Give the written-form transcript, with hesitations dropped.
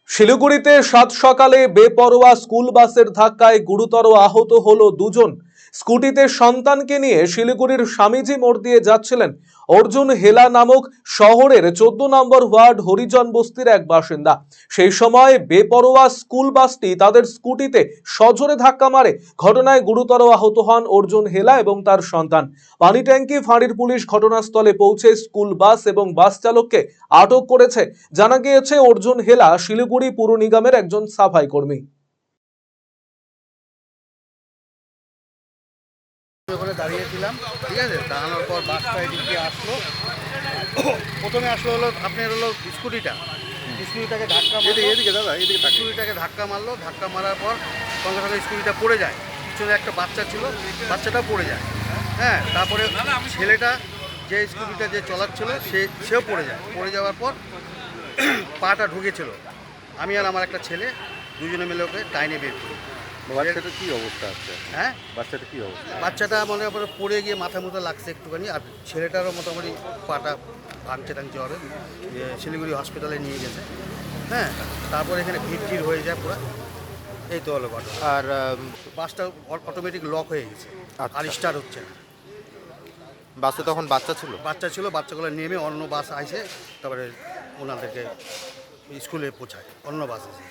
শিলিগুড়িতে সাত সকালে বেপরোয়া স্কুল বাসের ধাক্কায় গুরুতর আহত হলো দুজন। স্কুটিতে সন্তানকে নিয়ে শিলিগুড়ির স্বামীজি মোড় দিয়ে যাচ্ছিলেন অর্জুন হেলা নামক শহরের 14 নম্বর ওয়ার্ড হরিজন বস্তির এক বাসিন্দা। সেই সময় বেপরোয়া স্কুল বাসটি তাদের স্কুটিতে সজোরে ধাক্কা মারে। ঘটনায় গুরুতর আহত হন অর্জুন হেলা এবং তার সন্তান। পানি ট্যাঙ্কি ফাঁড়ির পুলিশ ঘটনাস্থলে পৌঁছে স্কুল বাস এবং বাস চালককে আটক করেছে। জানা গিয়েছে অর্জুন হেলা শিলিগুড়ি পুর নিগমের একজন সাফাই কর্মী। ওখানে দাঁড়িয়েছিলাম, ঠিক আছে। দাঁড়ানোর পর বাসটা এদিক দিয়ে আসলো। প্রথমে আসলো আপনার স্কুটিটাকে ধাক্কা মারলো। এদিকে দাদা, এদিকে স্কুটিটাকে ধাক্কা মারলো। ধাক্কা মারার পর সঙ্গে সঙ্গে স্কুটিটা পড়ে যায়। পিছনে একটা বাচ্চা ছিল, বাচ্চাটাও পড়ে যায়। হ্যাঁ, তারপরে ছেলেটা যে স্কুটিটা যে চালাচ্ছিল সেও পড়ে যায়। পড়ে যাওয়ার পর পাটা ঢুকেছিল। আমি আর আমার একটা ছেলে দুজনে মিলে ওকে টাইনে বের করি। বাচ্চাটা কি অবস্থা আছে? হ্যাঁ, বাচ্চাটা কি অবস্থা? বাচ্চাটা মনে করে পড়ে গিয়ে মাথা মতো লাগছে একটুখানি, আর ছেলেটারও মোটামুটি পাটা ভাঙছে টাঙছে হবে। শিলিগুড়ি হসপিটালে নিয়ে গেছে। হ্যাঁ, তারপরে এখানে ভিড় হয়ে যায় পুরো। এই তো হলো ঘটনা। আর বাসটা অটোমেটিক লক হয়ে গেছে, আর স্টার্ট হচ্ছে না। বাসে তখন বাচ্চা ছিল? বাচ্চা ছিল, বাচ্চাগুলো নেমে অন্য বাস আইসে তারপরে ওনাদেরকে স্কুলে পৌঁছায়, অন্য বাস এসে।